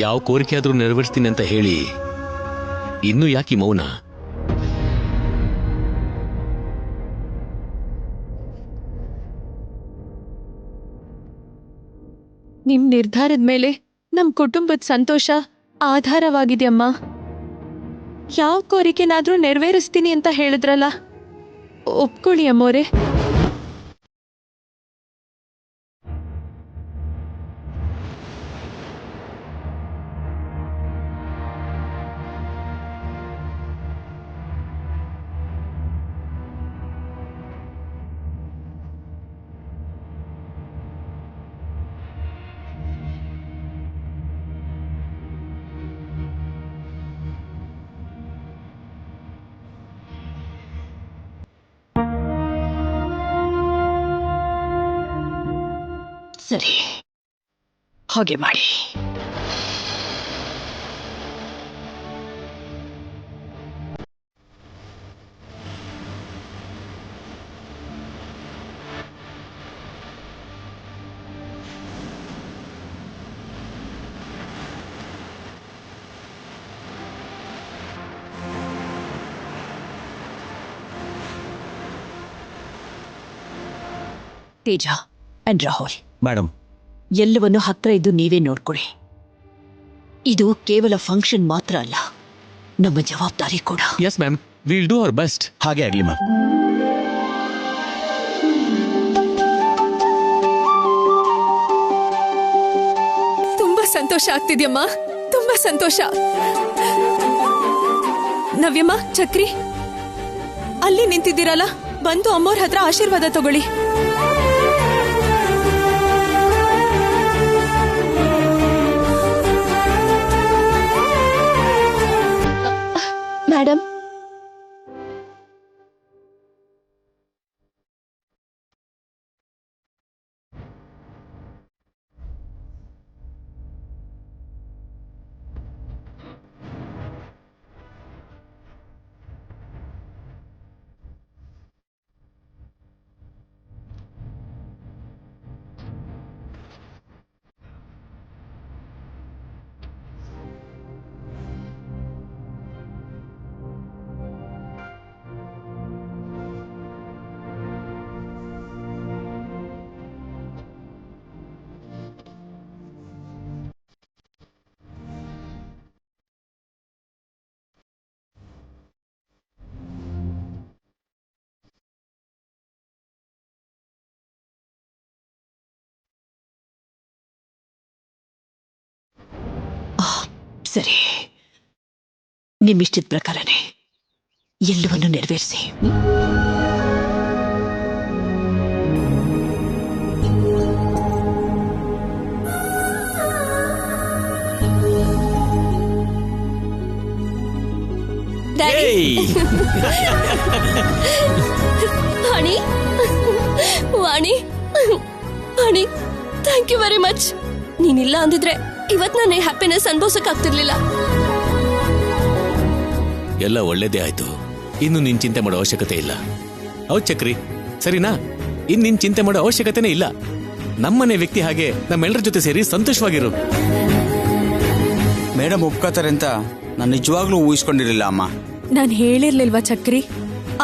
ಯಾವ ಕೋರಿಕೆ ಆದ್ರೂ ನೆರವೇರಿಸ್ತೀನಿ ಅಂತ ಹೇಳಿ ಇನ್ನೂ ಯಾಕೆ ಮೌನ? ನಿಮ್ ನಿರ್ಧಾರದ ಮೇಲೆ ನಮ್ ಕುಟುಂಬದ ಸಂತೋಷ ಆಧಾರವಾಗಿದೆಯಮ್ಮ. ಯಾವ ಕೋರಿಕೆನಾದ್ರೂ ನೆರವೇರಿಸ್ತೀನಿ ಅಂತ ಹೇಳಿದ್ರಲ್ಲ, ಒಪ್ಕೊಳ್ಳಿ ಅಮ್ಮೋರೆ. ಸರಿ, ಹಾಗೆ ಮಾಡಿ. ತೇಜ ಅಂಡ್ ರಾಹುಲ್, ಮೇಡಮ್, ಎಲ್ಲವನ್ನು ಹತ್ರ ಇದ್ದು ನೀವೇ ನೋಡ್ಕೊಳ್ಳಿ. ಇದು ಕೇವಲ ಫಂಕ್ಷನ್ ಮಾತ್ರ ಅಲ್ಲ, ನಮ್ಮ ಜವಾಬ್ದಾರಿ ಕೂಡ. Yes ma'am, will do our best. ಹಾಗೆ ಆಗ್ಲಿ ಮ್ಯಾಮ್. ತುಂಬಾ ಸಂತೋಷ ಆಗ್ತಿದ್ಯಮ್ಮ, ತುಂಬಾ ಸಂತೋಷ. ನವ್ಯಮ್ಮ, ಚಕ್ರಿ, ಅಲ್ಲಿ ನಿಂತಿದ್ದೀರಲ್ಲ, ಬಂದು ಅಮ್ಮೋರ್ ಹತ್ರ ಆಶೀರ್ವಾದ ತಗೊಳ್ಳಿ. ಮೇಡಮ್, ಸರಿ, ನಿಮ್ಮಿಷ್ಟದ ಪ್ರಕಾರನೇ ಎಲ್ಲವನ್ನು ನೆರವೇರಿಸಿ. ವಾಣಿ, ವಾಣಿ, ವಾಣಿ, ಥ್ಯಾಂಕ್ ಯು ವೆರಿ ಮಚ್. ನೀನಿಲ್ಲ ಅಂದಿದ್ರೆ ಇವತ್ ನಾನು ಹ್ಯಾಪಿನೆಸ್ ಅನ್ಭವಿಸಕ್ ಆಗ್ತಿರ್ಲಿಲ್ಲ. ಎಲ್ಲ ಒಳ್ಳೇದೇ ಆಯ್ತು. ಇನ್ನು ನಿನ್ ಚಿಂತೆ ಮಾಡೋ ಅವಶ್ಯಕತೆ ಇಲ್ಲ. ಹೌದ್ ಚಕ್ರಿ, ಸರಿನಾ? ಇನ್ ನಿನ್ ಚಿಂತೆ ಮಾಡೋ ಅವಶ್ಯಕತೆನೇ ಇಲ್ಲ. ನಮ್ಮನೆ ವ್ಯಕ್ತಿ ಹಾಗೆ ನಮ್ಮೆಲ್ಲರ ಜೊತೆ ಸೇರಿ ಸಂತೋಷವಾಗಿರು. ಮೇಡಮ್ ಒಪ್ಕೋತಾರೆ ಅಂತ ನಾನು ನಿಜವಾಗ್ಲೂ ಊಹಿಸ್ಕೊಂಡಿರಲಿಲ್ಲ ಅಮ್ಮ. ನಾನ್ ಹೇಳಿರ್ಲಿಲ್ವಾ ಚಕ್ರಿ,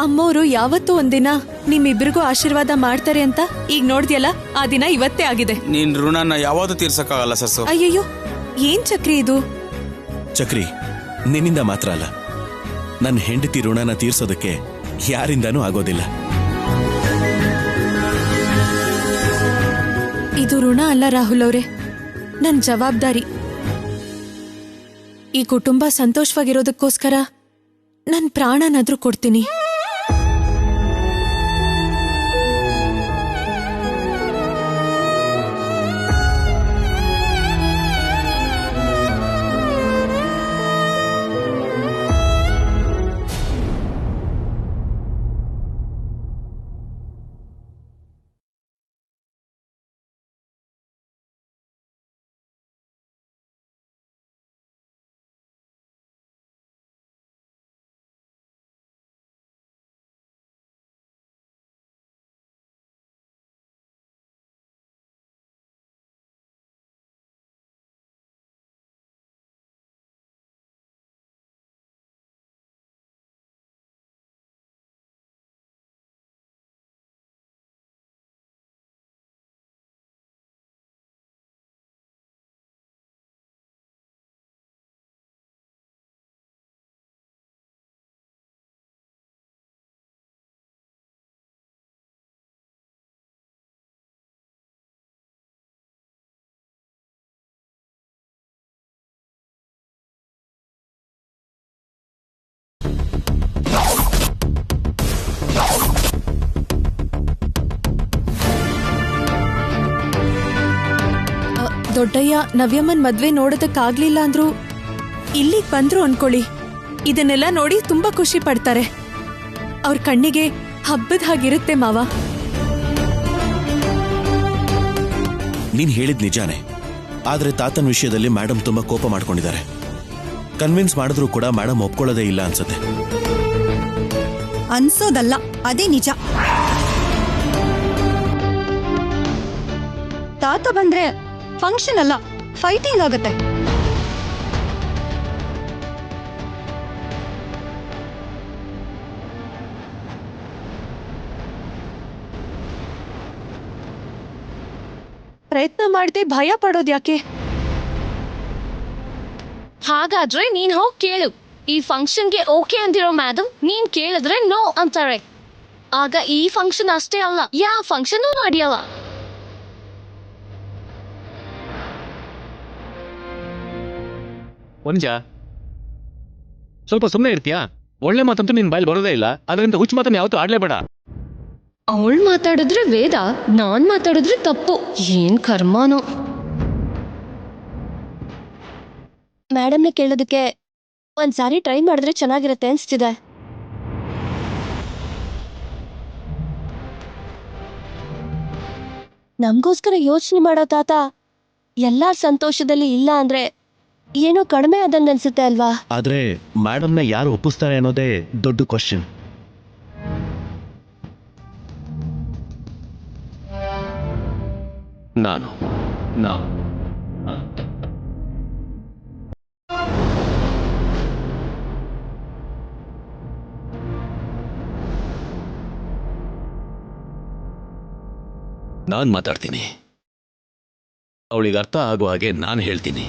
ಅಮ್ಮೋರು ಯಾವತ್ತೂ ಒಂದಿನ ನಿಮ್ಮಿಬ್ರಿಗೂ ಆಶೀರ್ವಾದ ಮಾಡ್ತಾರೆ ಅಂತ. ಈಗ ನೋಡ್ದ್ಯಲ್ಲ, ಆ ದಿನ ಇವತ್ತೇ ಆಗಿದೆ. ನೀನ್ ಋಣನ ಯಾವಾಗೂ ತೀರ್ಸಕ್ಕಾಗಲ್ಲ ಸರ್ಸು. ಅಯ್ಯಯ್ಯೋ, ಏನ್ ಚಕ್ರಿ ಇದು? ಚಕ್ರಿ, ನಿನ್ನಿಂದ ಮಾತ್ರ ಅಲ್ಲ, ನನ್ನ ಹೆಂಡತಿ ಋಣನ ತೀರ್ಸೋದಕ್ಕೆ ಯಾರಿಂದಾನೂ ಆಗೋದಿಲ್ಲ. ಇದು ಋಣ ಅಲ್ಲ ರಾಹುಲ್ ಅವ್ರೆ, ನನ್ ಜವಾಬ್ದಾರಿ. ಈ ಕುಟುಂಬ ಸಂತೋಷವಾಗಿರೋದಕ್ಕೋಸ್ಕರ ನನ್ ಪ್ರಾಣನಾದ್ರೂ ಕೊಡ್ತೀನಿ. ದೊಡ್ಡಯ್ಯ ನವ್ಯಮ್ಮನ್ ಮದ್ವೆ ನೋಡೋದಕ್ಕಾಗ್ಲಿಲ್ಲ ಅಂದ್ರು ಇಲ್ಲಿಗ್ ಬಂದ್ರು ಅನ್ಕೊಳ್ಳಿ, ಇದನ್ನೆಲ್ಲ ನೋಡಿ ತುಂಬಾ ಖುಷಿ ಪಡ್ತಾರೆ. ಅವ್ರ ಕಣ್ಣಿಗೆ ಹಬ್ಬದ ಹಾಗಿರುತ್ತೆ ಮಾವ. ನೀನ್ ಹೇಳಿದ್ ನಿಜಾನೇ, ಆದ್ರೆ ತಾತನ ವಿಷಯದಲ್ಲಿ ಮೇಡಮ್ ತುಂಬಾ ಕೋಪ ಮಾಡ್ಕೊಂಡಿದ್ದಾರೆ. ಕನ್ವಿನ್ಸ್ ಮಾಡಿದ್ರು ಕೂಡ ಮೇಡಮ್ ಒಪ್ಕೊಳ್ಳೋದೇ ಇಲ್ಲ ಅನ್ಸುತ್ತೆ. ಅನ್ಸೋದಲ್ಲ, ಅದೇ ನಿಜ. ತಾತ ಬಂದ್ರೆ ಫಂಕ್ಷನ್ ಅಲ್ಲ, ಫೈಟಿಂಗ್ ಆಗತ್ತೆ. ಪ್ರಯತ್ನ ಮಾಡದೆ ಭಯ ಪಡೋದ್ ಯಾಕೆ? ಹಾಗಾದ್ರೆ ನೀನ್ ಹೋಗಿ ಕೇಳು. ಈ ಫಂಕ್ಷನ್ಗೆ ಓಕೆ ಅಂದಿರೋ ಮ್ಯಾಡಮ್ ನೀನ್ ಕೇಳಿದ್ರೆ ನೋ ಅಂತಾರೆ. ಆಗ ಈ ಫಂಕ್ಷನ್ ಅಷ್ಟೇ ಅಲ್ಲ, ಯಾವ ಫಂಕ್ಷನ್ ನಡೆಯಲ್ಲ. ಒಂಜ ಸ್ವಲ್ಪ ಸುಮ್ಮನೆ ಇರ್ತೀಯಾ? ಒಳ್ಳೆ ಮಾತಂತೂ ನಿನ್ ಬಾಯಲ್ಲಿ ಬರೋದೇ ಇಲ್ಲ, ಅದರಿಂದ ಹುಚ್ಚು ಮಾತನ್ನ ಯಾವತ್ತೂ ಆಡ್ಲೇಬೇಡ. ಅವಳು ಮಾತಾಡಿದ್ರೆ ವೇದ, ನಾನ್ ಮಾತಾಡಿದ್ರೆ ತಪ್ಪು. ಏನ್ ಕರ್ಮಾನೋ. ಮೇಡಮ್ನ ಕೇಳೋದಕ್ಕೆ ಒಂದ್ಸಾರಿ ಟ್ರೈ ಮಾಡಿದ್ರೆ ಚೆನ್ನಾಗಿರುತ್ತೆ ಅನ್ಸ್ತಿದೆ. ನಮ್ಗೋಸ್ಕರ ಯೋಚನೆ ಮಾಡೋ ತಾತ ಎಲ್ಲಾರ್ ಸಂತೋಷದಲ್ಲಿ ಇಲ್ಲ ಅಂದ್ರೆ ಏನೋ ಕಡಿಮೆ ಆದಂಗ ಅನ್ಸುತ್ತೆ ಅಲ್ವಾ? ಆದ್ರೆ ಮೇಡಮ್ನ ಯಾರು ಒಪ್ಪಿಸ್ತಾರೆ ಅನ್ನೋದೇ ದೊಡ್ಡ ಕ್ವಶನ್. ನಾನು ಮಾತಾಡ್ತೀನಿ. ಅವಳಿಗೆ ಅರ್ಥ ಆಗುವ ಹಾಗೆ ನಾನು ಹೇಳ್ತೀನಿ.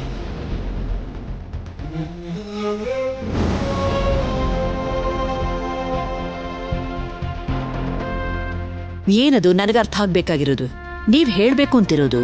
ಏನದು ನನಗೆ ಅರ್ಥ ಆಗ್ಬೇಕಾಗಿರೋದು? ನೀವ್ ಹೇಳ್ಬೇಕು ಅಂತಿರೋದು.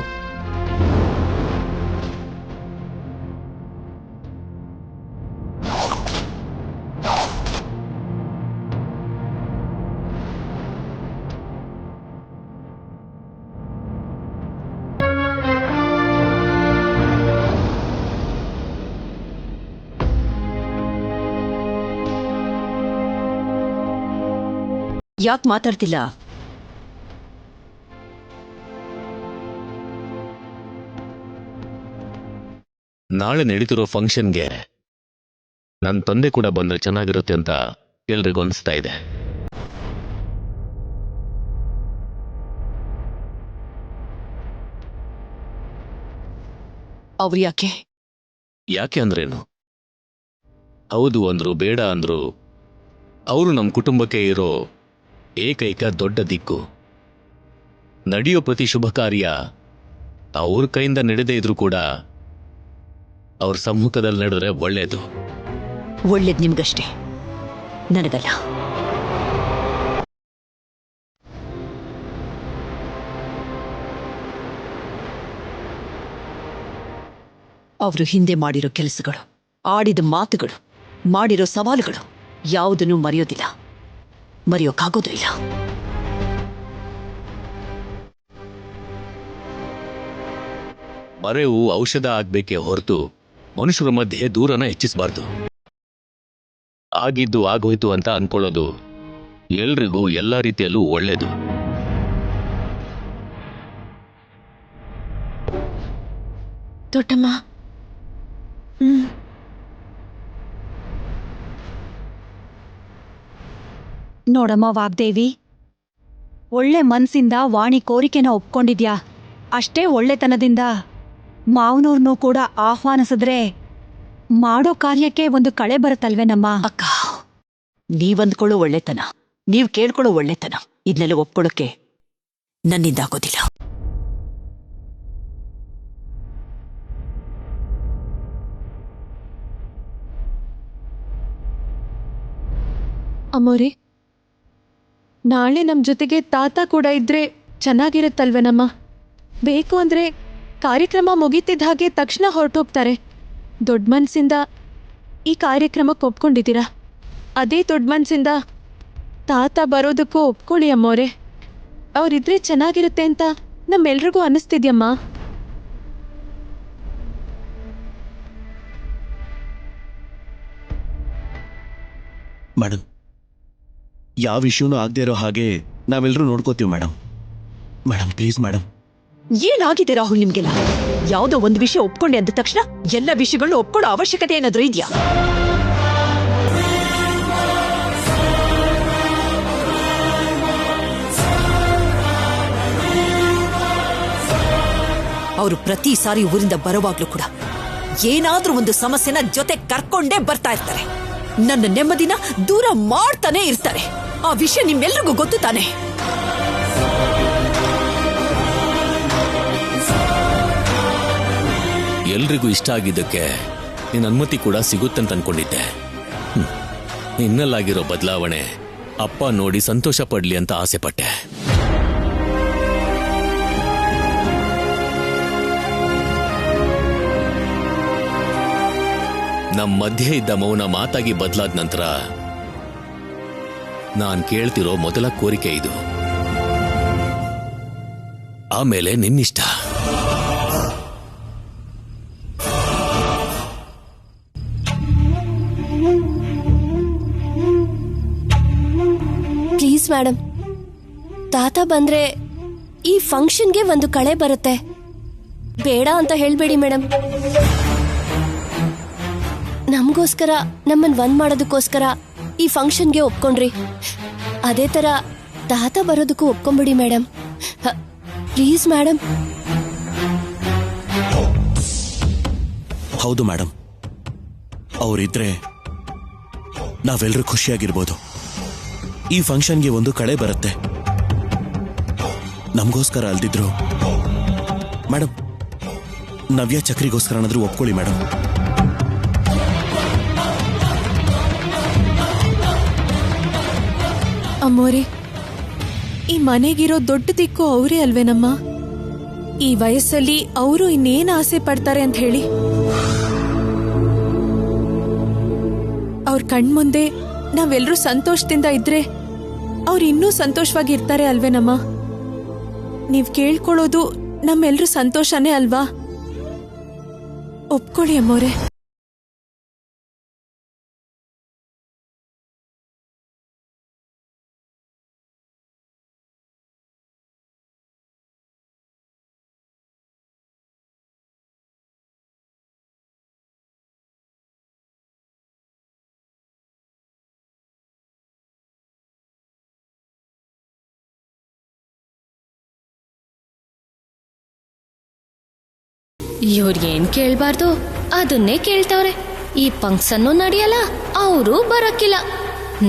ಯಾಕೆ ಮಾತಾಡ್ತಿಲ್ಲ? ನಾಳೆ ನಡೀತಿರೋ ಫಂಕ್ಷನ್ಗೆ ನನ್ನ ತಂದೆ ಕೂಡ ಬಂದ್ರೆ ಚೆನ್ನಾಗಿರುತ್ತೆ ಅಂತ ಎಲ್ರಿಗೂ ಅನಿಸ್ತಾ ಇದೆ. ಅವ್ರು ಯಾಕೆ? ಯಾಕೆ ಅಂದ್ರೇನು? ಹೌದು ಅಂದ್ರು ಬೇಡ ಅಂದ್ರು ಅವರು ನಮ್ಮ ಕುಟುಂಬಕ್ಕೆ ಇರೋ ಏಕೈಕ ದೊಡ್ಡ ದಿಕ್ಕು. ನಡೆಯೋ ಪ್ರತಿ ಶುಭ ಕಾರ್ಯ ಅವ್ರ ಕೈಯಿಂದ ನಡೆದೇ ಇದ್ರು ಕೂಡ ಅವ್ರ ಸಮ್ಮುಖದಲ್ಲಿ ನಡೆದ್ರೆ ಒಳ್ಳೇದು. ಒಳ್ಳೇದು ನಿಮ್ಗಷ್ಟೇ, ನನಗಲ್ಲ. ಅವರು ಹಿಂದೆ ಮಾಡಿರೋ ಕೆಲಸಗಳು, ಆಡಿದ ಮಾತುಗಳು, ಮಾಡಿರೋ ಸವಾಲುಗಳು ಯಾವುದನ್ನು ಮರೆಯೋದಿಲ್ಲ, ಮರೆಯೋಕ್ಕಾಗೋದು ಇಲ್ಲ. ಮರೆವು ಔಷಧ ಆಗ್ಬೇಕೇ ಹೊರತು ಮನುಷ್ಯರ ಮಧ್ಯೆ ದೂರನ ಹೆಚ್ಚಿಸಬಾರ್ದು. ಆಗಿದ್ದು ಆಗೋಯ್ತು ಅಂತ ಅನ್ಕೊಳ್ಳೋದು ಎಲ್ರಿಗೂ ಎಲ್ಲ ರೀತಿಯಲ್ಲೂ ಒಳ್ಳೇದು. ದೊಡ್ಡಮ್ಮ, ನೋಡಮ್ಮ ವಾಗ್ದೇವಿ, ಒಳ್ಳೆ ಮನ್ಸಿಂದ ವಾಣಿ ಕೋರಿಕೆನ ಒಪ್ಕೊಂಡಿದ್ಯಾ. ಅಷ್ಟೇ ಒಳ್ಳೆತನದಿಂದ ಮಾವನವ್ರನ್ನೂ ಕೂಡ ಆಹ್ವಾನಿಸಿದ್ರೆ ಮಾಡೋ ಕಾರ್ಯಕ್ಕೆ ಒಂದು ಕಳೆ ಬರುತ್ತಲ್ವೇನಮ್ಮ? ಅಕ್ಕ, ನೀವಂದ್ಕೊಳ್ಳೋ ಒಳ್ಳೆತನ, ನೀವ್ ಕೇಳ್ಕೊಳ್ಳೋ ಒಳ್ಳೆತನ, ಇದನ್ನೆಲ್ಲ ಒಪ್ಕೊಳ್ಳೋಕೆ ನನ್ನಿಂದಾಗೋದಿಲ್ಲ. ಅಮ್ಮೋರಿ, ನಾಳೆ ನಮ್ ಜೊತೆಗೆ ತಾತ ಕೂಡ ಇದ್ರೆ ಚೆನ್ನಾಗಿರುತ್ತಲ್ವೇನಮ್ಮ? ಬೇಕು ಅಂದ್ರೆ ಕಾರ್ಯಕ್ರಮ ಮುಗೀತಿದ್ದ ಹಾಗೆ ತಕ್ಷಣ ಹೊರಟೋಗ್ತಾರೆ. ದೊಡ್ಡ ಮನ್ಸಿಂದ ಈ ಕಾರ್ಯಕ್ರಮಕ್ಕೆ ಒಪ್ಕೊಂಡಿದ್ದೀರಾ, ಅದೇ ದೊಡ್ಡ ಮನ್ಸಿಂದ ತಾತ ಬರೋದಕ್ಕೂ ಒಪ್ಕೊಳ್ಳಿ ಅಮ್ಮೋರೆ. ಅವರಿದ್ರೆ ಚೆನ್ನಾಗಿರುತ್ತೆ ಅಂತ ನಮ್ಮೆಲ್ರಿಗೂ ಅನ್ನಿಸ್ತಿದ್ಯಮ್ಮ. ಮೇಡಮ್, ಯಾವ ವಿಷಯನೂ ಆಗದೆ ಇರೋ ಹಾಗೆ ನಾವೆಲ್ಲರೂ ನೋಡ್ಕೋತೀವಿ ಮೇಡಮ್. Madam please madam. ಏನಾಗಿದೆ ರಾಹುಲ್ ನಿಮ್ಗೆಲ್ಲ? ಯಾವುದೋ ಒಂದು ವಿಷಯ ಒಪ್ಕೊಂಡೆ ಅಂದ ತಕ್ಷಣ ಎಲ್ಲ ವಿಷಯಗಳನ್ನ ಒಪ್ಕೊಳ್ಳೋ ಅವಶ್ಯಕತೆ ಏನಾದ್ರೂ ಇದೆಯಾ? ಅವರು ಪ್ರತಿ ಸಾರಿ ಊರಿಂದ ಬರುವಾಗ್ಲೂ ಕೂಡ ಏನಾದ್ರೂ ಒಂದು ಸಮಸ್ಯೆನ ಜೊತೆ ಕರ್ಕೊಂಡೇ ಬರ್ತಾ ಇರ್ತಾರೆ. ನನ್ನ ನೆಮ್ಮದಿನ ದೂರ ಮಾಡ್ತಾನೆ ಇರ್ತಾರೆ. ಆ ವಿಷಯ ನಿಮ್ಮೆಲ್ರಿಗೂ ಗೊತ್ತು ತಾನೆ? ಎಲ್ರಿಗೂ ಇಷ್ಟ ಆಗಿದ್ದಕ್ಕೆ ನಿನ್ನ ಅನುಮತಿ ಕೂಡ ಸಿಗುತ್ತಂತ ಅನ್ಕೊಂಡಿದ್ದೆ. ನಿನ್ನಲ್ಲಾಗಿರೋ ಬದಲಾವಣೆ ಅಪ್ಪ ನೋಡಿ ಸಂತೋಷ ಪಡ್ಲಿ ಅಂತ ಆಸೆ ಪಟ್ಟೆ. ನಮ್ಮ ಮಧ್ಯೆ ಇದ್ದ ಮೌನ ಮಾತಾಗಿ ಬದಲಾದ ನಂತರ ನಾನ್ ಕೇಳ್ತಿರೋ ಮೊದಲ ಕೋರಿಕೆ ಇದು. ಆಮೇಲೆ ನಿನ್ನಿಷ್ಟ. ಪ್ಲೀಸ್ ಮೇಡಮ್, ತಾತ ಬಂದ್ರೆ ಈ ಫಂಕ್ಷನ್ಗೆ ಒಂದು ಕಳೆ ಬರುತ್ತೆ. ಬೇಡ ಅಂತ ಹೇಳ್ಬೇಡಿ ಮೇಡಮ್. ನಮಗೋಸ್ಕರ, ನಮ್ಮನ್ ಒಂದ್ ಮಾಡೋದಕ್ಕೋಸ್ಕರ ಈ ಫಂಕ್ಷನ್ಗೆ ಒಪ್ಕೊಂಡ್ರಿ. ಅದೇ ತರ ತಾತ ಬರೋದಕ್ಕೂ ಒಪ್ಕೊಂಬಿಡಿ ಮೇಡಮ್. Please madam. ಹೌದು ಮೇಡಮ್, ಅವರಿದ್ರೆ ನಾವೆಲ್ಲರೂ ಖುಷಿಯಾಗಿರ್ಬೋದು. ಈ ಫಂಕ್ಷನ್ಗೆ ಒಂದು ಕಳೆ ಬರುತ್ತೆ. ನಮಗೋಸ್ಕರ ಅಲ್ದಿದ್ರು ಮೇಡಮ್, ನವ್ಯ ಚಕ್ರಿಗೋಸ್ಕರನಾದ್ರೂ ಒಪ್ಕೊಳ್ಳಿ ಮೇಡಮ್. ಅಮ್ಮೋರೆ, ಈ ಮನೆಗಿರೋ ದೊಡ್ಡ ದಿಕ್ಕು ಅವರೇ ಅಲ್ವೇನಮ್ಮ? ಈ ವಯಸ್ಸಲ್ಲಿ ಅವರು ಇನ್ನೇನು ಆಸೆ ಪಡ್ತಾರೆ ಅಂತ ಹೇಳಿ? ಅವ್ರ ಕಣ್ಮುಂದೆ ನಾವೆಲ್ಲರೂ ಸಂತೋಷದಿಂದ ಇದ್ರೆ ಅವ್ರು ಇನ್ನೂ ಸಂತೋಷವಾಗಿ ಇರ್ತಾರೆ ಅಲ್ವೇನಮ್ಮ? ನೀವ್ ಕೇಳ್ಕೊಳ್ಳೋದು ನಮ್ಮೆಲ್ರೂ ಸಂತೋಷನೇ ಅಲ್ವಾ? ಒಪ್ಕೊಳ್ಳಿ ಅಮ್ಮೋರೆ. ಇವ್ರಿಗೇನ್ ಕೇಳ್ಬಾರ್ದು ಅದನ್ನೇ ಕೇಳ್ತಾವ್ರೆ. ಈ ಫಂಕ್ಷನ್ನು ನಡೆಯಲ್ಲ, ಅವರು ಬರಕ್ಕಿಲ್ಲ.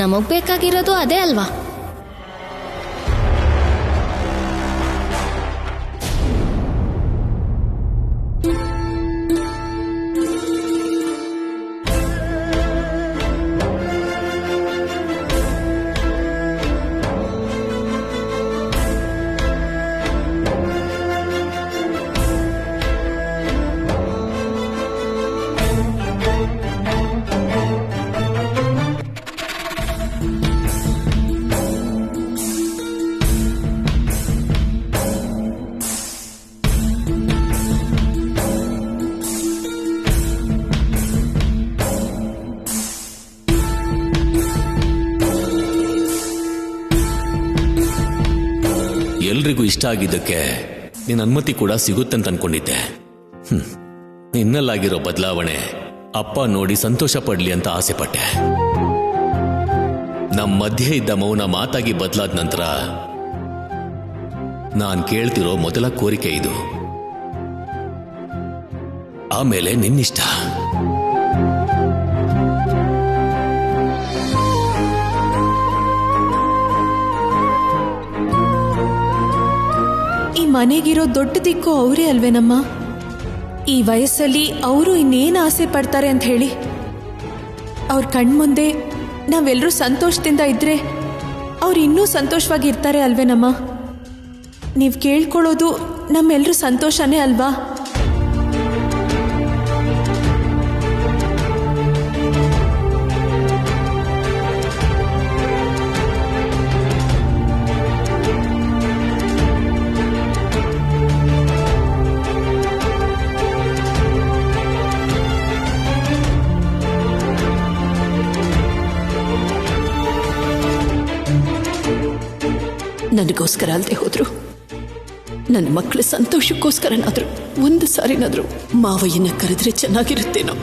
ನಮಗ್ ಬೇಕಾಗಿರೋದು ಅದೇ ಅಲ್ವಾ? ಎಲ್ರಿಗೂ ಇಷ್ಟ ಆಗಿದ್ದಕ್ಕೆ ನಿನ್ನ ಅನುಮತಿ ಕೂಡ ಸಿಗುತ್ತಂತ ಅನ್ಕೊಂಡಿದ್ದೆ. ನಿನ್ನಲ್ಲಾಗಿರೋ ಬದಲಾವಣೆ ಅಪ್ಪ ನೋಡಿ ಸಂತೋಷ ಪಡ್ಲಿ ಅಂತ ಆಸೆ ಪಟ್ಟೆ. ನಮ್ಮ ಮಧ್ಯೆ ಇದ್ದ ಮೌನ ಮಾತಾಗಿ ಬದಲಾದ ನಂತರ ನಾನ್ ಕೇಳ್ತಿರೋ ಮೊದಲ ಕೋರಿಕೆ ಇದು. ಆಮೇಲೆ ನಿನ್ನಿಷ್ಟ. ಈ ಮನೆಗಿರೋ ದೊಡ್ಡ ದಿಕ್ಕು ಅವರೇ ಅಲ್ವೇನಮ್ಮ? ಈ ವಯಸ್ಸಲ್ಲಿ ಅವರು ಇನ್ನೇನು ಆಸೆ ಪಡ್ತಾರೆ ಅಂತ ಹೇಳಿ? ಅವ್ರ ಕಣ್ಮುಂದೆ ನಾವೆಲ್ಲರೂ ಸಂತೋಷದಿಂದ ಇದ್ರೆ ಅವ್ರು ಇನ್ನೂ ಸಂತೋಷವಾಗಿ ಇರ್ತಾರೆ ಅಲ್ವೇನಮ್ಮ? ನೀವು ಕೇಳ್ಕೊಳ್ಳೋದು ನಮ್ಮೆಲ್ಲರೂ ಸಂತೋಷನೇ ಅಲ್ವಾ? ನನಗೋಸ್ಕರ ಅಲ್ಲದೆ ಹೋದ್ರು ನನ್ನ ಮಕ್ಕಳ ಸಂತೋಷಕ್ಕೋಸ್ಕರನಾದ್ರು ಒಂದು ಸಾರಿನಾದ್ರು ಮಾವಯ್ಯನ ಕರೆದ್ರೆ ಚೆನ್ನಾಗಿರುತ್ತೇನೋ.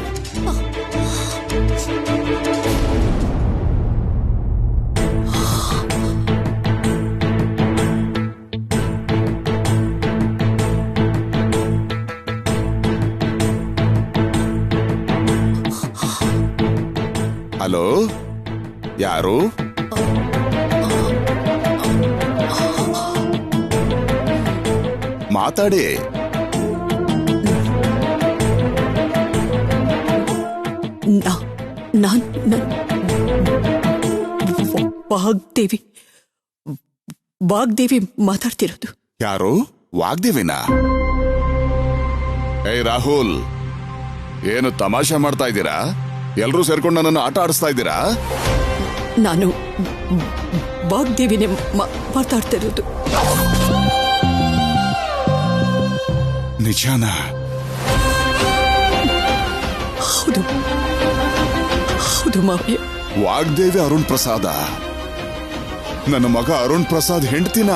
ಹಲೋ, ಯಾರು? ಮಾತಾಡಿ. ವಾಗ್ದೇವಿ ವಾಗ್ದೇವಿ ಮಾತಾಡ್ತಿರೋದು. ಯಾರು? ವಾಗ್ದೇವಿನಾ? ಏಯ್ ರಾಹುಲ್, ಏನು ತಮಾಷೆ ಮಾಡ್ತಾ ಇದ್ದೀರಾ? ಎಲ್ರೂ ಸೇರ್ಕೊಂಡು ನನ್ನನ್ನು ಆಟ ಆಡಿಸ್ತಾ ಇದ್ದೀರಾ? ನಾನು ವಾಗ್ದೇವಿನೇ ಮಾತಾಡ್ತಿರೋದು. ನಿಜಾನಾ? ಹೌದು ಹೌದು ಮಾವಯ್ಯ. ವಾಗ್ದೇವಿ ಅರುಣ್ ಪ್ರಸಾದ? ನನ್ನ ಮಗ ಅರುಣ್ ಪ್ರಸಾದ್ ಹೆಂಡ್ತಿನ?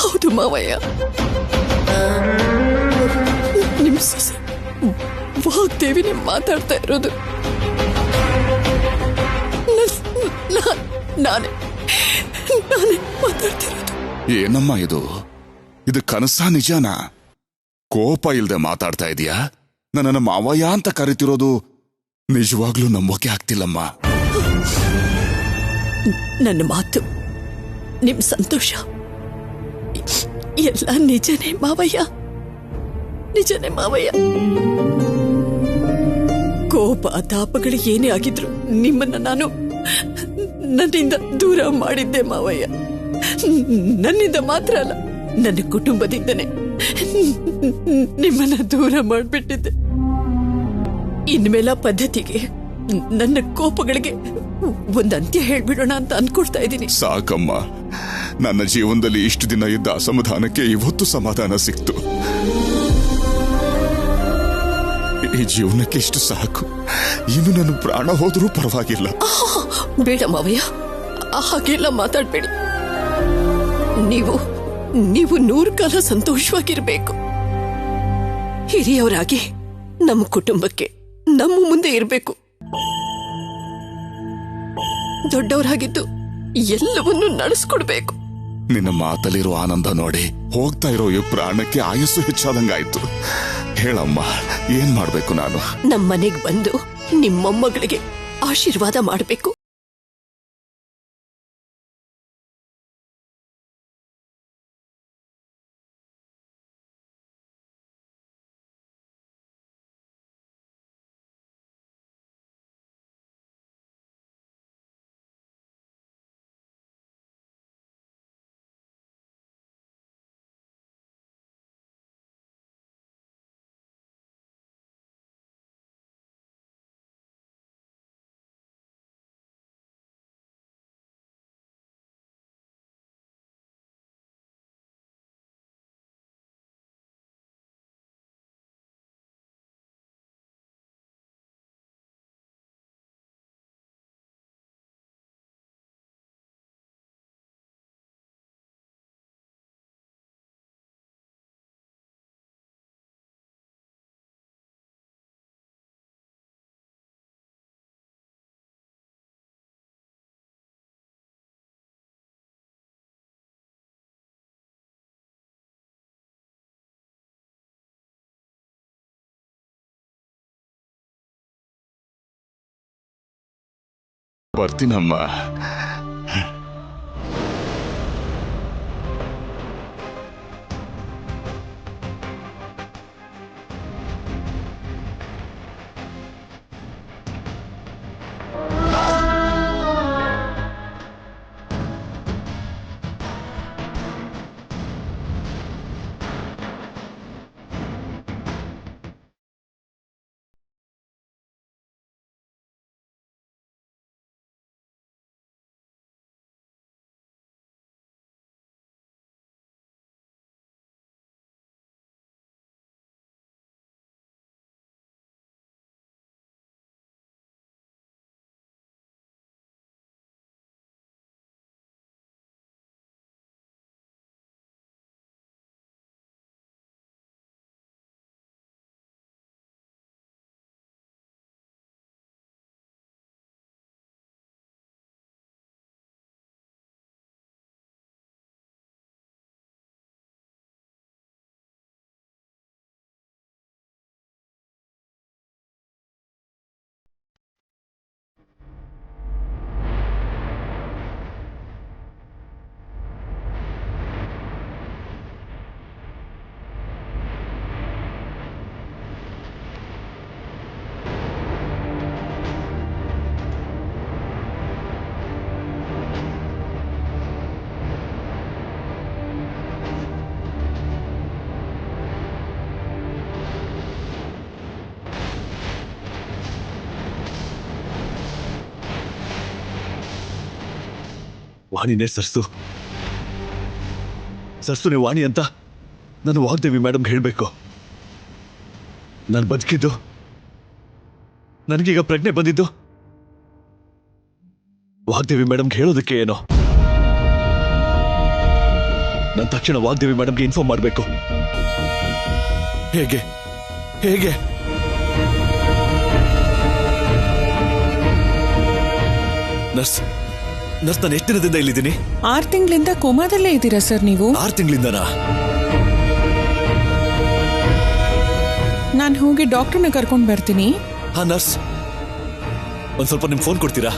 ಹೌದು ಮಾವಯ್ಯ. ನಿಮ್ ಸೊಸೆ ವಾಗ್ದೇವಿನೇ ಮಾತಾಡ್ತಾ ಇರೋದು. ನಾನೇ ಮಾತಾಡ್ತಿರೋದು. ಏನಮ್ಮ ಇದು? ಇದು ಕನಸಾ ನಿಜಾನಾ? ಕೋಪ ಇಲ್ದೆ ಮಾತಾಡ್ತಾ ಇದೀಯಾ? ನನ್ನನ್ನು ಮಾವಯ್ಯ ಅಂತ ಕರಿತಿರೋದು ನಿಜವಾಗ್ಲೂ ನಂಬೋಕೆ ಆಗ್ತಿಲ್ಲಮ್ಮ. ನನ್ನ ಮಾತು, ನಿಮ್ ಸಂತೋಷ ಎಲ್ಲ ನಿಜನೇ ಮಾವಯ್ಯ, ನಿಜನೇ ಮಾವಯ್ಯ. ಕೋಪ ತಾಪಗಳು ಏನೇ ಆಗಿದ್ರು ನಿಮ್ಮನ್ನ ನಾನು ನನ್ನಿಂದ ದೂರ ಮಾಡಿದ್ದೆ ಮಾವಯ್ಯ. ನನ್ನಿಂದ ಮಾತ್ರ ಅಲ್ಲ, ನನ್ನ ಕುಟುಂಬದಿಂದನೇ ನಿಮ್ಮನ್ನ ದೂರ ಮಾಡಿಬಿಟ್ಟಿದ್ದೆ. ಇನ್ಮೇಲೆ ಪದ್ಧತಿಗೆ, ನನ್ನ ಕೋಪಗಳಿಗೆ ಒಂದು ಅಂತ್ಯ ಹೇಳ್ಬಿಡೋಣ ಅಂತ ಅನ್ಕೊಳ್ತಾ ಇದ್ದೀನಿ. ಸಾಕಮ್ಮ, ನನ್ನ ಜೀವನದಲ್ಲಿ ಇಷ್ಟು ದಿನ ಇದ್ದ ಅಸಮಾಧಾನಕ್ಕೆ ಇವತ್ತು ಸಮಾಧಾನ ಸಿಕ್ತು. ಈ ಜೀವನಕ್ಕೆ ಇಷ್ಟು ಸಾಕು. ಇನ್ನು ನನ್ನ ಪ್ರಾಣ ಹೋದ್ರೂ ಪರವಾಗಿಲ್ಲ. ಬೇಡ ಮಾವಯ್ಯ, ಹಾಗೆಲ್ಲ ಮಾತಾಡ್ಬೇಡಿ. ನೀವು 100 ಕಾಲ ಸಂತೋಷವಾಗಿರ್ಬೇಕು. ಹಿರಿಯವರಾಗಿ ನಮ್ಮ ಕುಟುಂಬಕ್ಕೆ ನಮ್ಮ ಮುಂದೆ ಇರಬೇಕು. ದೊಡ್ಡವರಾಗಿದ್ದು ಎಲ್ಲವನ್ನೂ ನಡೆಸ್ಕೊಡ್ಬೇಕು. ನಿನ್ನ ಮಾತಲ್ಲಿರೋ ಆನಂದ ನೋಡಿ ಹೋಗ್ತಾ ಇರೋ ಈ ಪ್ರಾಣಕ್ಕೆ ಆಯಸ್ಸು ಹೆಚ್ಚಾದಂಗಾಯ್ತು. ಹೇಳಮ್ಮ, ಏನ್ ಮಾಡ್ಬೇಕು ನಾನು? ನಮ್ಮನೆಗೆ ಬಂದು ನಿಮ್ಮ ಮೊಮ್ಮಗಳಿಗೆ ಆಶೀರ್ವಾದ ಮಾಡಬೇಕು. ಬರ್ತೀನಮ್ಮ. ವಾಣಿನೇ ಸರ್ಸು ಸರ್ಸುನೇ ವಾಣಿ ಅಂತ ನಾನು ವಾಗ್ದೇವಿ ಮೇಡಮ್ಗೆ ಹೇಳಬೇಕು. ನಾನು ಬದುಕಿದ್ದು, ನನಗೀಗ ಪ್ರಜ್ಞೆ ಬಂದಿದ್ದು ವಾಗ್ದೇವಿ ಮೇಡಮ್ಗೆ ಹೇಳೋದಕ್ಕೆ ಏನೋ. ನಾನು ತಕ್ಷಣ ವಾಗ್ದೇವಿ ಮೇಡಮ್ಗೆ ಇನ್ಫಾರ್ಮ್ ಮಾಡಬೇಕು. ಹೇಗೆ ಹೇಗೆ ನರ್ಸ್ ನರ್ಸ್, ನಾನು ಎಷ್ಟು ದಿನದಿಂದ ಇಲ್ಲಿದ್ದೀನಿ? 6 ತಿಂಗಳಿಂದ ಕೋಮಾದಲ್ಲೇ ಇದ್ದೀರಾ ಸರ್ ನೀವು? 6 ತಿಂಗಳಿಂದನಾ? ನಾನು ಹೋಗಿ ಡಾಕ್ಟರ್ನ ಕರ್ಕೊಂಡು ಬರ್ತೀನಿ. ಹಾ ನರ್ಸ್, ಒಂದ್ ಸ್ವಲ್ಪ ನಿಮ್ ಫೋನ್ ಕೊಡ್ತೀರಾ?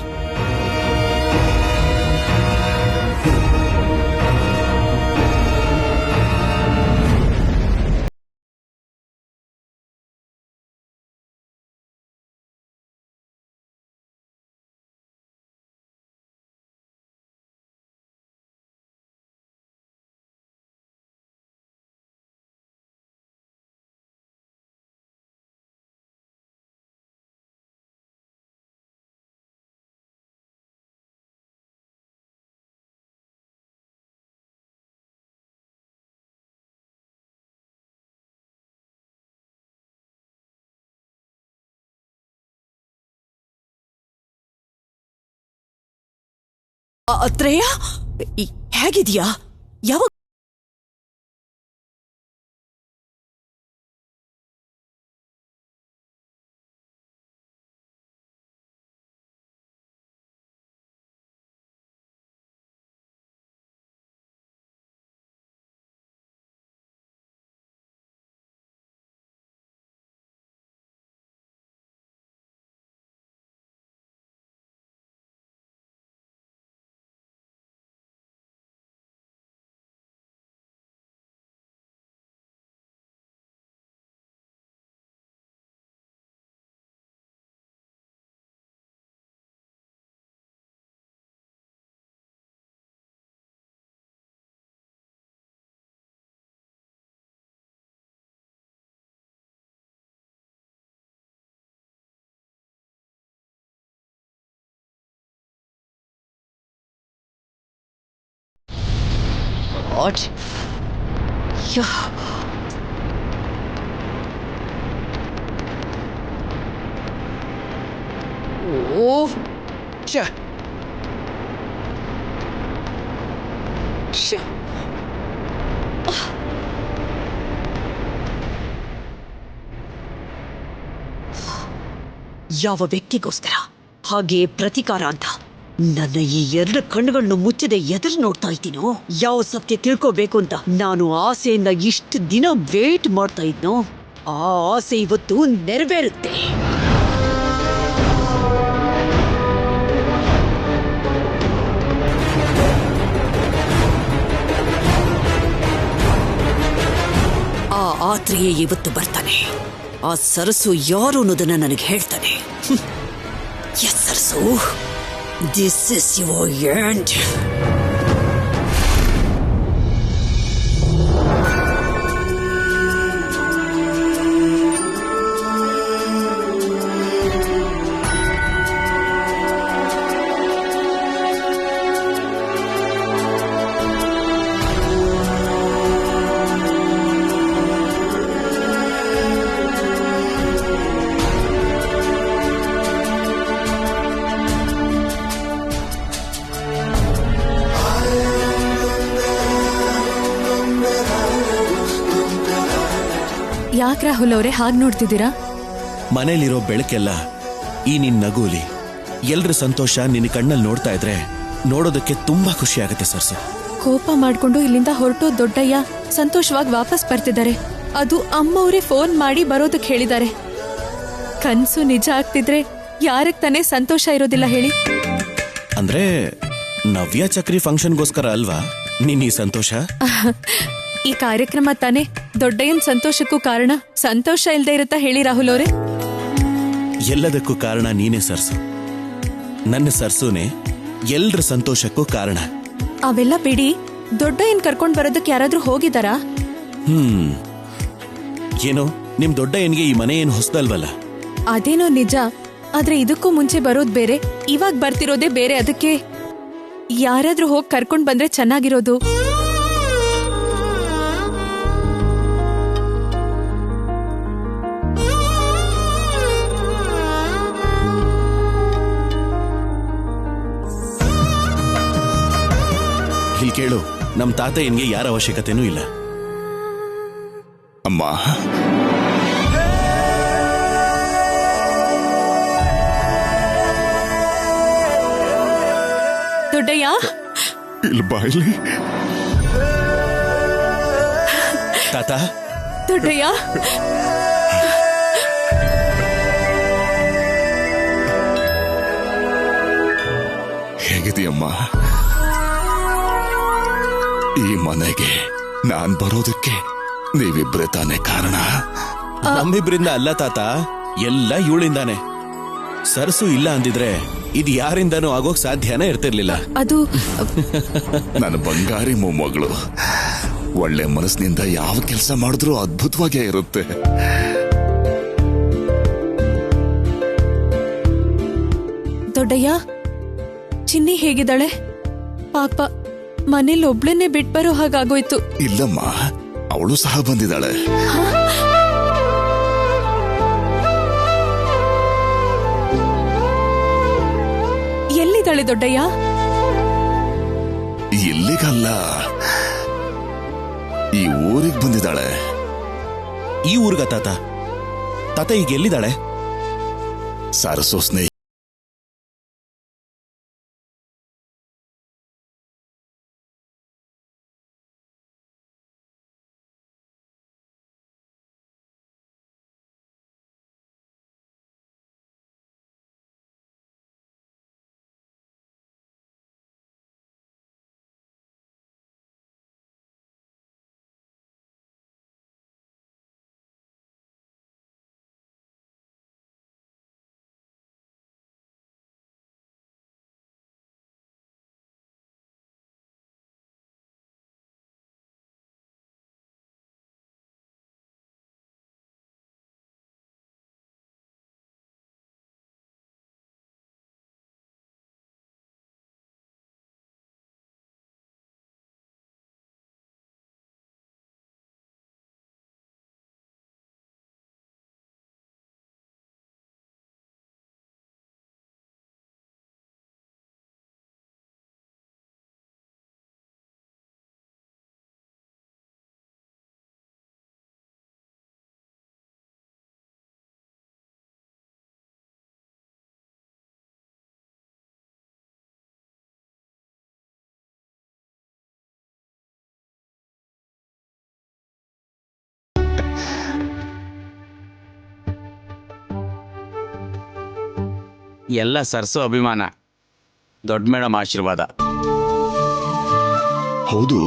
ತ್ರೇಯ, ಹೇಗಿದ್ಯಾ? ಯಾವಾಗ ಯಾವ ವ್ಯಕ್ತಿಗೋಸ್ಕರ ಹಾಗೆ ಪ್ರತಿಕಾರ ಅಂತ ನನ್ನ ಈ 2 ಕಣ್ಣುಗಳನ್ನು ಮುಚ್ಚದೆ ಎದುರು ನೋಡ್ತಾ ಇದ್ದೀನೋ, ಯಾವ ಸತ್ಯ ತಿಳ್ಕೋಬೇಕು ಅಂತ ನಾನು ಆಸೆಯಿಂದ ಇಷ್ಟು ದಿನ ವೇಟ್ ಮಾಡ್ತಾ ಇದ್ನೋ, ಆ ಆಸೆ ಇವತ್ತು ನೆರವೇರುತ್ತೆ. ಆ ಆತ್ರೆಯೇ ಇವತ್ತು ಬರ್ತಾನೆ. ಆ ಸರಸು ಯಾರು ಅನ್ನೋದನ್ನ ನನಗೆ ಹೇಳ್ತಾನೆ. Yes Sarasu, this is your end. ಯಾಕೆ ರಾಹುಲ್ ಅವರೇ ಹಾಗೆ ನೋಡ್ತಿದ್ದೀರಾ? ಮನೇಲಿರೋ ಬೆಳಕೆಲ್ಲ ಈ ನಿನ್ ನಗುಲಿ, ಎಲ್ರ ಸಂತೋಷ ನಿನ್ನ ಕಣ್ಣಲ್ಲಿ ನೋಡ್ತಾ ಇದ್ರೆ ನೋಡೋದಕ್ಕೆ ತುಂಬಾ ಖುಷಿ ಆಗುತ್ತೆ ಸರ್ಸು. ಕೋಪ ಮಾಡ್ಕೊಂಡು ಇಲ್ಲಿಂದ ಹೊರಟೋ ದೊಡ್ಡಯ್ಯ ಸಂತೋಷವಾಗಿ ವಾಪಸ್ ಬರ್ತಿದ್ದಾರೆ. ಅದು ಅಮ್ಮವ್ರೇ ಫೋನ್ ಮಾಡಿ ಬರೋದಕ್ಕೆ ಹೇಳಿದ್ದಾರೆ. ಕನ್ಸು ನಿಜ ಆಗ್ತಿದ್ರೆ ಯಾರಕ್ ತಾನೇ ಸಂತೋಷ ಇರೋದಿಲ್ಲ ಹೇಳಿ? ಅಂದ್ರೆ ನವ್ಯ ಚಕ್ರಿ ಫಂಕ್ಷನ್ಗೋಸ್ಕರ ಅಲ್ವಾ ನೀನ್ ಈ ಸಂತೋಷ? ಈ ಕಾರ್ಯಕ್ರಮ ತಾನೇ ದೊಡ್ಡಯ್ಯನ್ ಸಂತೋಷಕ್ಕೂ ಕಾರಣ. ಸಂತೋಷ ಇಲ್ದೇ ಇರುತ್ತಾ ಹೇಳಿ ರಾಹುಲ್ ಅವರೇ? ಎಲ್ಲದಕ್ಕೂ ಕಾರಣ ನೀನೇ ಸರ್ಸು. ನನ್ನ ಸರ್ಸುನೇ ಎಲ್ರ ಸಂತೋಷಕ್ಕೂ ಕಾರಣ. ಅವೆಲ್ಲ ಬಿಡಿ, ದೊಡ್ಡಯ್ಯನ್ ಕರ್ಕೊಂಡ್ ಬರೋದಕ್ಕೆ ಯಾರಾದ್ರೂ ಹೋಗಿದಾರಾ? ಏನೋ ನಿಮ್ ದೊಡ್ಡ ಏನ್ಗೆ ಈ ಮನೆ ಏನು ಹೊಸದಲ್ವಲ್ಲ? ಅದೇನೋ ನಿಜ, ಆದ್ರೆ ಇದಕ್ಕೂ ಮುಂಚೆ ಬರೋದ್ ಬೇರೆ, ಇವಾಗ ಬರ್ತಿರೋದೇ ಬೇರೆ. ಅದಕ್ಕೆ ಯಾರಾದ್ರೂ ಹೋಗಿ ಕರ್ಕೊಂಡ್ ಬಂದ್ರೆ ಚೆನ್ನಾಗಿರೋದು. ಇಲ್ಲಿ ಕೇಳು, ನಮ್ ತಾತ ಏನ್ಗೆ ಯಾರ ಅವಶ್ಯಕತೆನೂ ಇಲ್ಲ. ಅಮ್ಮ, ದೊಡ್ಡಯ್ಯ, ಇಲ್ಲಿ ಬಾಯ್ಲಿ. ತಾತ, ದೊಡ್ಡಯ್ಯ, ಹೇಗಿದೆಯಮ್ಮ? ಈ ಮನೆಗೆ ನಾನ್ ಬರೋದಕ್ಕೆ ನೀವಿಬ್ರೆ ತಾನೇ ಕಾರಣ. ನಮ್ಮಿಬ್ರಿಂದ ಅಲ್ಲ ತಾತ, ಎಲ್ಲ ಇವಳಿಂದಾನೆ. ಸರಸು ಇಲ್ಲ ಅಂದಿದ್ರೆ ಇದು ಯಾರಿಂದಾನೂ ಆಗೋಕ್ ಸಾಧ್ಯನೇ ಇರ್ತಿರ್ಲಿಲ್ಲ. ಅದು ನನ್ನ ಬಂಗಾರಿ ಮೊಮ್ಮಗಳು ಒಳ್ಳೆ ಮನಸ್ಸಿನಿಂದ ಯಾವ ಕೆಲಸ ಮಾಡಿದ್ರೂ ಅದ್ಭುತವಾಗೇ ಇರುತ್ತೆ. ದೊಡ್ಡಯ್ಯ, ಚಿನ್ನಿ ಹೇಗಿದ್ದಾಳೆ? ಪಾಪ ಮನೇಲಿ ಒಬ್ಳನ್ನೇ ಬಿಟ್ ಬರೋ ಹಾಗಾಗೋಯ್ತು. ಇಲ್ಲಮ್ಮ, ಅವಳು ಸಹ ಬಂದಿದ್ದಾಳೆ. ಎಲ್ಲಿದ್ದಾಳೆ ದೊಡ್ಡಯ್ಯ? ಇಲ್ಲಿಗಲ್ಲ, ಈ ಊರಿಗೆ ಬಂದಿದ್ದಾಳೆ. ಈ ಊರ್ಗ ತಾತ? ತಾತ ಈಗ ಎಲ್ಲಿದ್ದಾಳೆ? ಸರಸು ಸ್ನೇಹಿ ಎಲ್ಲ ಸರ್ಸು ಅಭಿಮಾನ, ದೊಡ್ಡ ಮೇಡಮ್ ಆಶೀರ್ವಾದ. ಹೌದು,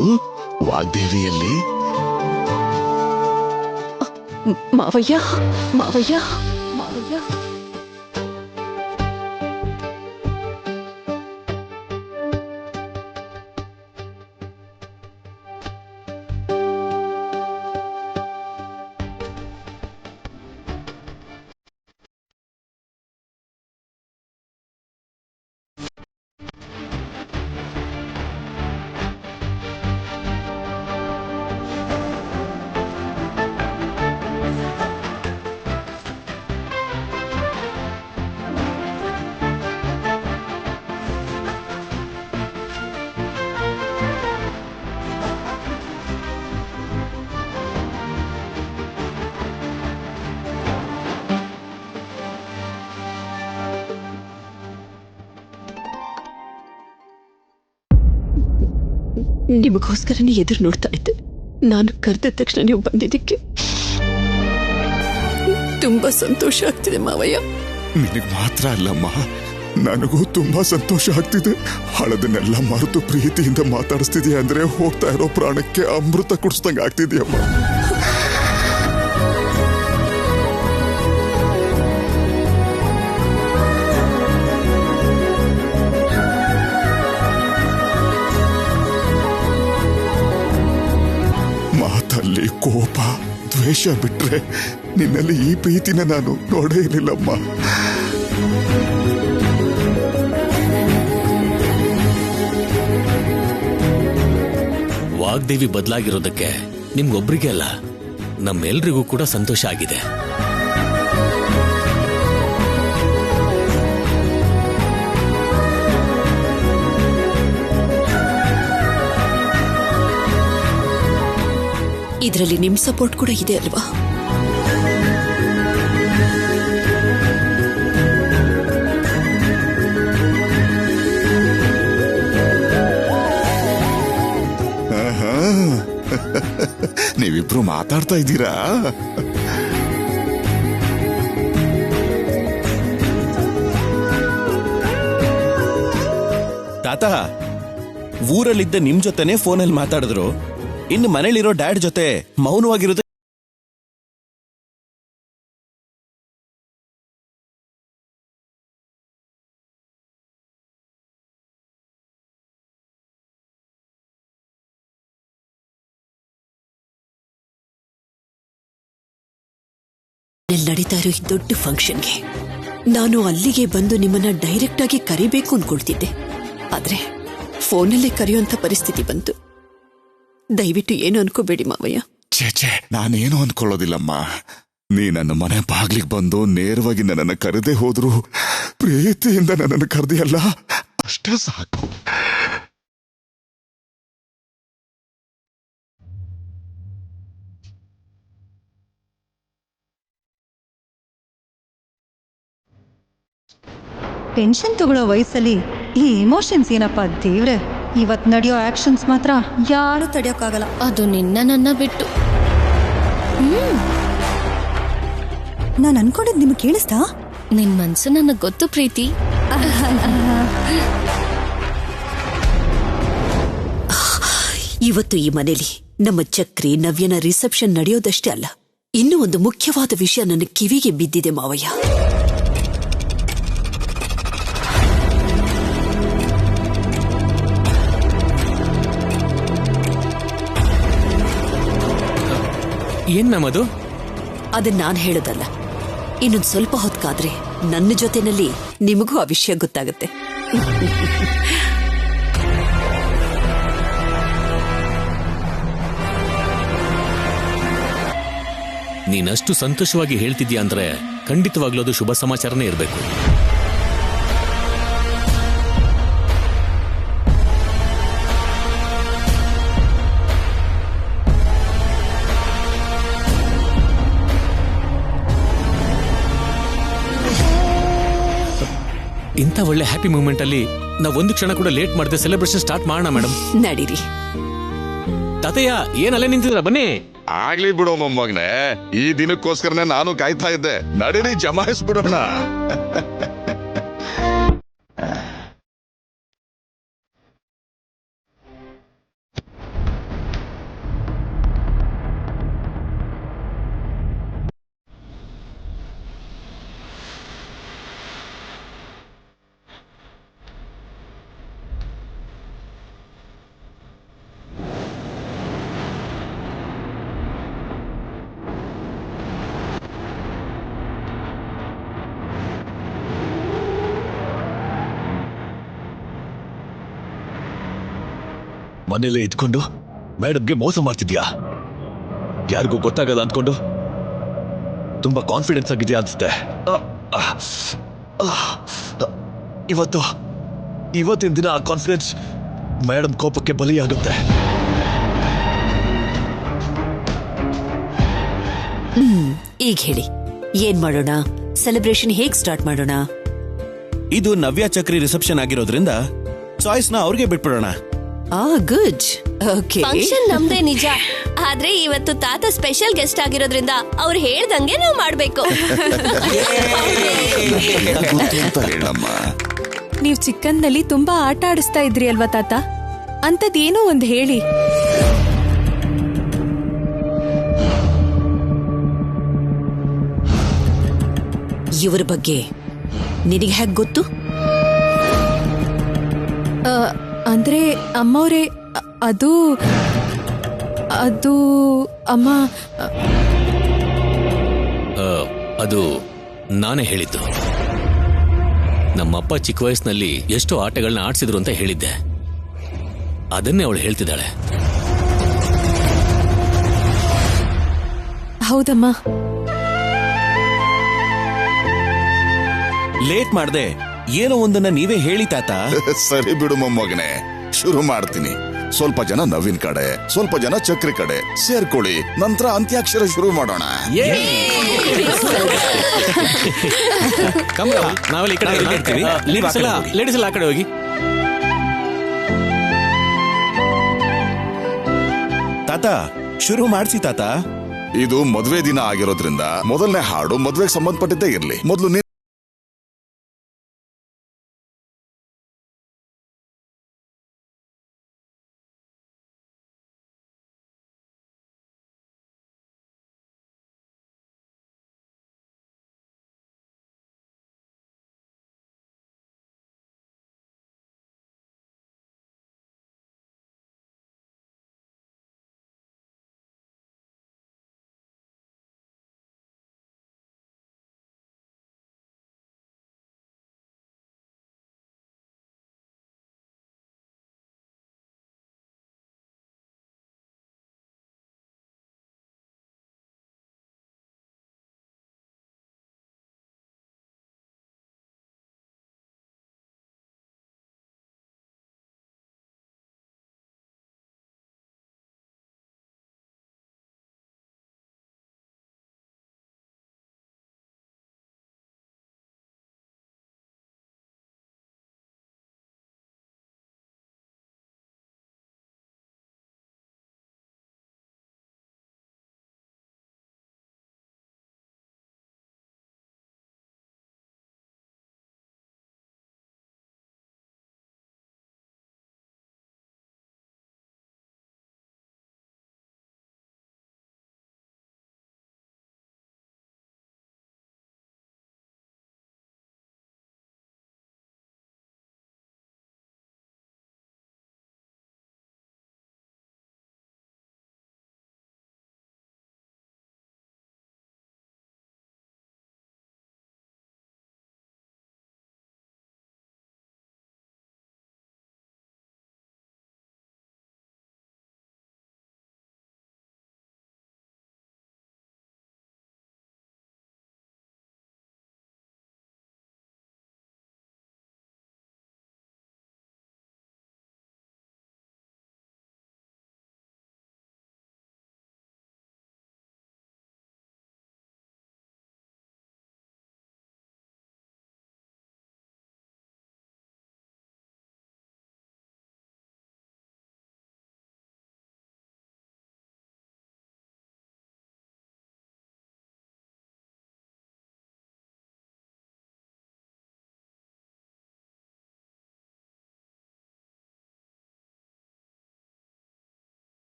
ವಾಗ್ದೇವಿಯಲ್ಲಿ ಮಾವಯ್ಯ, ಮಾವಯ್ಯ, ಮಾವಯ್ಯ. ನಿಮಗೋಸ್ಕರನೇ ಎದುರು ನೋಡ್ತಾ ಇದ್ದೆ. ನಾನು ಕರೆದ ತಕ್ಷಣ ನೀವು ಬಂದಿದ್ದಕ್ಕೆ ತುಂಬಾ ಸಂತೋಷ ಆಗ್ತಿದೆ ಮಾವಯ್ಯ. ನಿನಗೆ ಮಾತ್ರ ಅಲ್ಲಮ್ಮ, ನನಗೂ ತುಂಬಾ ಸಂತೋಷ ಆಗ್ತಿದೆ. ಹಳದನ್ನೆಲ್ಲ ಮರೆತು ಪ್ರೀತಿಯಿಂದ ಮಾತಾಡಿಸ್ತಿದ್ಯಾ ಅಂದ್ರೆ ಹೋಗ್ತಾ ಇರೋ ಪ್ರಾಣಕ್ಕೆ ಅಮೃತ ಕುಡಿಸ್ದಂಗೆ ಆಗ್ತಿದ್ಯಮ್ಮ. ಮಾತಲ್ಲಿ ಕೋಪ ದ್ವೇಷ ಬಿಟ್ರೆ ನಿನ್ನಲ್ಲಿ ಈ ಪ್ರೀತಿನ ನಾನು ನೋಡೇ ಇರಲಿಲ್ಲಮ್ಮ. ವಾಗ್ದೇವಿ ಬದಲಾಗಿರೋದಕ್ಕೆ ನಿಮ್ಗೊಬ್ರಿಗೆ ಅಲ್ಲ, ನಮ್ಮೆಲ್ರಿಗೂ ಕೂಡ ಸಂತೋಷ ಆಗಿದೆ. ಇದರಲ್ಲಿ ನಿಮ್ ಸಪೋರ್ಟ್ ಕೂಡ ಇದೆ ಅಲ್ವಾ? ನೀವಿಬ್ರು ಮಾತಾಡ್ತಾ ಇದ್ದೀರಾ? ತಾತ, ಊರಲ್ಲಿದ್ದ ನಿಮ್ ಜೊತೆನೆ ಫೋನಲ್ಲಿ ಮಾತಾಡಿದ್ರು, ಇನ್ನು ಮನೇಲಿರೋ ಡ್ಯಾಡ್ ಜೊತೆ ಮೌನವಾಗಿರೋದು. ನಡೀತಾ ಇರೋ ಈ ದೊಡ್ಡ ಫಂಕ್ಷನ್ಗೆ ನಾನು ಅಲ್ಲಿಗೆ ಬಂದು ನಿಮ್ಮನ್ನ ಡೈರೆಕ್ಟ್ ಆಗಿ ಕರಿಬೇಕು ಅನ್ಕೊಳ್ತಿದ್ದೆ. ಆದ್ರೆ ಫೋನಲ್ಲೇ ಕರೆಯುವಂತ ಪರಿಸ್ಥಿತಿ ಬಂತು. ದಯವಿಟ್ಟು ಏನು ಅನ್ಕೋಬೇಡಿ ಮಾವಯ್ಯ. ಛೇ, ನಾನೇನು ಅನ್ಕೊಳ್ಳೋದಿಲ್ಲಮ್ಮ. ನೀ ನನ್ನ ಮನೆ ಬಾಗ್ಲಿಗೆ ಬಂದು ನೇರವಾಗಿ ನನ್ನನ್ನು ಕರೆದೇ ಹೋದ್ರು ಪ್ರೀತಿಯಿಂದ ನನ್ನನ್ನು ಕರೆದಿಯಲ್ಲ, ಅಷ್ಟೇ ಸಾಕು. ಟೆನ್ಷನ್ ತಗೊಳ್ಳೋ ವಯಸ್ಸಲ್ಲಿ ಈ ಎಮೋಷನ್ಸ್ ಏನಪ್ಪ ದೇವ್ರೆ. ಇವತ್ ನಡೆಯೋ ಆಕ್ಷನ್ಸ್ ಮಾತ್ರ ಯಾರು ತಡೆಯೋಕ್ಕಾಗಲ್ಲ. ಅದು ನನ್ನ ಬಿಟ್ಟು. ನಾನು ಅನ್ಕೊಂಡಿದ್ ನಿಮ್ಗೆ ಕೇಳಿಸ್ತಾ? ನಿನ್ ಮನ್ಸು ನನಗ್ ಗೊತ್ತು ಪ್ರೀತಿ. ಇವತ್ತು ಈ ಮನೇಲಿ ನಮ್ಮ ಚಕ್ರಿ ನವ್ಯನ ರಿಸೆಪ್ಷನ್ ನಡೆಯೋದಷ್ಟೇ ಅಲ್ಲ, ಇನ್ನೂ ಒಂದು ಮುಖ್ಯವಾದ ವಿಷಯ ನನ್ನ ಕಿವಿಗೆ ಬಿದ್ದಿದೆ ಮಾವಯ್ಯ. ಏನ್ ನಮ್ಮದು? ಅದನ್ನ ನಾನ್ ಹೇಳೋದಲ್ಲ, ಇನ್ನೊಂದು ಸ್ವಲ್ಪ ಹೊತ್ತಾದ್ರೆ ನನ್ನ ಜೊತೆನಲ್ಲಿ ನಿಮಗೂ ಆ ವಿಷಯ ಗೊತ್ತಾಗುತ್ತೆ. ನೀನಷ್ಟು ಸಂತೋಷವಾಗಿ ಹೇಳ್ತಿದ್ಯಾ ಅಂದ್ರೆ ಖಂಡಿತವಾಗ್ಲೂ ಅದು ಶುಭ ಸಮಾಚಾರನೇ ಇರಬೇಕು. ಇಂಥ ಒಳ್ಳೆ ಹ್ಯಾಪಿ ಮೂಮೆಂಟ್ ಅಲ್ಲಿ ನಾವು ಒಂದು ಕ್ಷಣ ಕೂಡ ಲೇಟ್ ಮಾಡದೆ ಸೆಲೆಬ್ರೇಷನ್ ಸ್ಟಾರ್ಟ್ ಮಾಡೋಣ ಮೇಡಮ್. ನಡೀರಿ. ತಾತಯ್ಯ, ಏನ್ ಅಲ್ಲೇ ನಿಂತಿದ್ರ, ಬನ್ನಿ. ಆಗ್ಲಿ ಬಿಡೋ ಮೊಮ್ಮಗನೆ, ಈ ದಿನಕ್ಕೋಸ್ಕರನೇ ನಾನು ಕಾಯ್ತಾ ಇದ್ದೆ. ನಡೀರಿ, ಜಮಾಯಿಸ್ಬಿಡೋಣ. ಮನೇಲೆ ಇದ್ಕೊಂಡು ಮೇಡಮ್ಗೆ ಮೋಸ ಮಾಡ್ತಿದ್ಯಾ? ಯಾರಿಗೂ ಗೊತ್ತಾಗಲ್ಲ ಅಂದ್ಕೊಂಡು ತುಂಬಾ ಕಾನ್ಫಿಡೆನ್ಸ್ ಆಗಿದೆಯಾ ಅನ್ಸುತ್ತೆ. ಇವತ್ತಿನ ದಿನ ಆ ಕಾನ್ಫಿಡೆನ್ಸ್ ಮೇಡಮ್ ಕೋಪಕ್ಕೆ ಬಲಿಯಾಗುತ್ತೆ. ಈಗ ಹೇಳಿ, ಏನ್ ಮಾಡೋಣ? ಸೆಲೆಬ್ರೇಷನ್ ಹೇಗ್ ಸ್ಟಾರ್ಟ್ ಮಾಡೋಣ? ಇದು ನವ್ಯ ಚಕ್ರಿ ರಿಸೆಪ್ಷನ್ ಆಗಿರೋದ್ರಿಂದ ಚಾಯ್ಸ್ನ ಅವ್ರಿಗೆ ಬಿಟ್ಬಿಡೋಣ. ಗುಡ್. ಓಕೆ. ಫಂಕ್ಷನ್ ನಮ್ದೇ ನಿಜ, ಆದ್ರೆ ಇವತ್ತು ತಾತ ಸ್ಪೆಷಲ್ ಗೆಸ್ಟ್ ಆಗಿರೋದ್ರಿಂದ ಅವ್ರು ಹೇಳ್ದಂಗೆ ನಾವು ಮಾಡ್ಬೇಕು. ನೀವ್ ಚಿಕ್ಕಂದಲ್ಲಿ ತುಂಬಾ ಆಟ ಆಡಿಸ್ತಾ ಇದ್ರಿ ಅಲ್ವಾ ತಾತ? ಅಂತದೇನೋ ಒಂದ್ ಹೇಳಿ. ಇವರ ಬಗ್ಗೆ ನಿನಗೆ ಹೇಗ್ ಗೊತ್ತು? ಅಂದ್ರೆ ಅಮ್ಮವ್ರೆ, ಅದು ಅಮ್ಮ, ಅದು ನಾನೇ ಹೇಳಿದ್ದು. ನಮ್ಮಪ್ಪ ಚಿಕ್ಕ ವಯಸ್ಸಿನಲ್ಲಿ ಎಷ್ಟೋ ಆಟಗಳನ್ನ ಆಡ್ಸಿದ್ರು ಅಂತ ಹೇಳಿದ್ದೆ. ಅದನ್ನೇ ಅವಳು ಹೇಳ್ತಿದ್ದಾಳೆ. ಹೌದಮ್ಮ. ಲೇಟ್ ಮಾಡ್ದೆ ಏನೋ ಒಂದನ್ನ ನೀವೇ ಹೇಳಿ ತಾತ. ಸರಿ ಬಿಡು ಮೊಮ್ಮಗನೆ, ಶುರು ಮಾಡ್ತೀನಿ. ಸ್ವಲ್ಪ ಜನ ನವೀನ್ ಕಡೆ, ಸ್ವಲ್ಪ ಜನ ಚಕ್ರಿ ಕಡೆ ಸೇರ್ಕೊಳ್ಳಿ, ನಂತರ ಅಂತ್ಯಾಕ್ಷರ ಶುರು ಮಾಡೋಣ. ನಾವೆಲ್ಲ ಈ ಕಡೆ ಇರ್ತೀವಿ. ಲೇಡೀಸ್ ಎಲ್ಲ ಆ ಕಡೆ ಹೋಗಿ. ತಾತ ಶುರು ಮಾಡ್ಸಿ ತಾತ. ಇದು ಮದ್ವೆ ದಿನ ಆಗಿರೋದ್ರಿಂದ ಮೊದಲನೇ ಹಾಡು ಮದ್ವೆಗೆ ಸಂಬಂಧಪಟ್ಟಿದ್ದೇ ಇರ್ಲಿ. ಮೊದಲು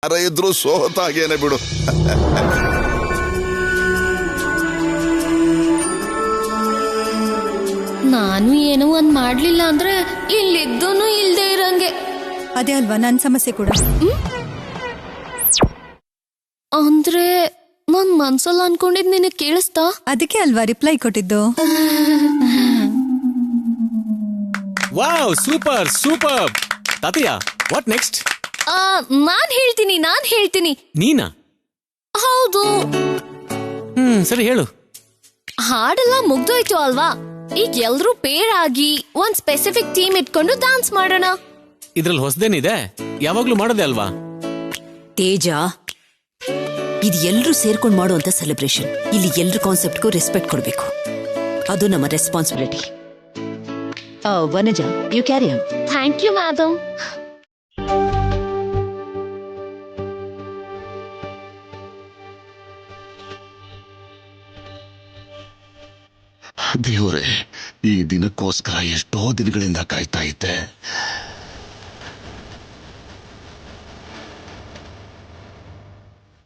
ಯಾರ ಇದ್ರು ಸೋತಾಗೇನೆ ಬಿಡು. ನಾನು ಏನೋ ಒಂದ್ ಮಾಡ್ಲಿಲ್ಲ ಅಂದ್ರೆ ಇಲ್ಲಿದ್ದೂನು ಇಲ್ದೇ ಇರಂಗೆ. ಅದೇ ಅಲ್ವಾ ನನ್ನ ಸಮಸ್ಯೆ ಕೂಡ. ಅಂದ್ರೆ ನಾನ್ ಮನ್ಸಲ್ಲ ಅನ್ಕೊಂಡಿದ್ ನಿನಗೆ ಕೇಳಿಸ್ತಾ? ಅದಕ್ಕೆ ಅಲ್ವಾ ರಿಪ್ಲೈ ಕೊಟ್ಟಿದ್ದು. Wow, super super. ತಾತಯ್ಯ, ವಾಟ್ ನೆಕ್ಸ್ಟ್? ನಾನ್ ಹೇಳ್ತೀನಿ. ನೀನಾ? ಹೌದು. ಸರಿ ಹೇಳು. ಹಾಡೆಲ್ಲ ಮುಗ್ದೋಯ್ತು ಅಲ್ವಾ? ಈಗ ಎಲ್ರೂ ಪೇರ್ ಆಗಿ ಒಂದ್ ಸ್ಪೆಸಿಫಿಕ್ ಥೀಮ್ ಇಟ್ಕೊಂಡು ಡಾನ್ಸ್ ಮಾಡೋಣ. ಇದ್ರಲ್ಲಿ ಹೊಸದೇನಿದೆ? ಯಾವಾಗ್ಲೂ ಮಾಡೋದೇ ಅಲ್ವಾ? ತೇಜ, ಇದು ಎಲ್ರೂ ಸೇರ್ಕೊಂಡು ಮಾಡುವಂತ ಸೆಲೆಬ್ರೇಷನ್. ಇಲ್ಲಿ ಎಲ್ರ ಕಾನ್ಸೆಪ್ಟ್ಗೂ ರೆಸ್ಪೆಕ್ಟ್ ಕೊಡ್ಬೇಕು. ಅದು ನಮ್ಮ responsibility. Vanaja, you carry on. Thank you madam. ದೇವರೇ, ಈ ದಿನಕ್ಕೋಸ್ಕರ ಎಷ್ಟೋ ದಿನಗಳಿಂದ ಕಾಯ್ತಾ ಇದ್ದೆ.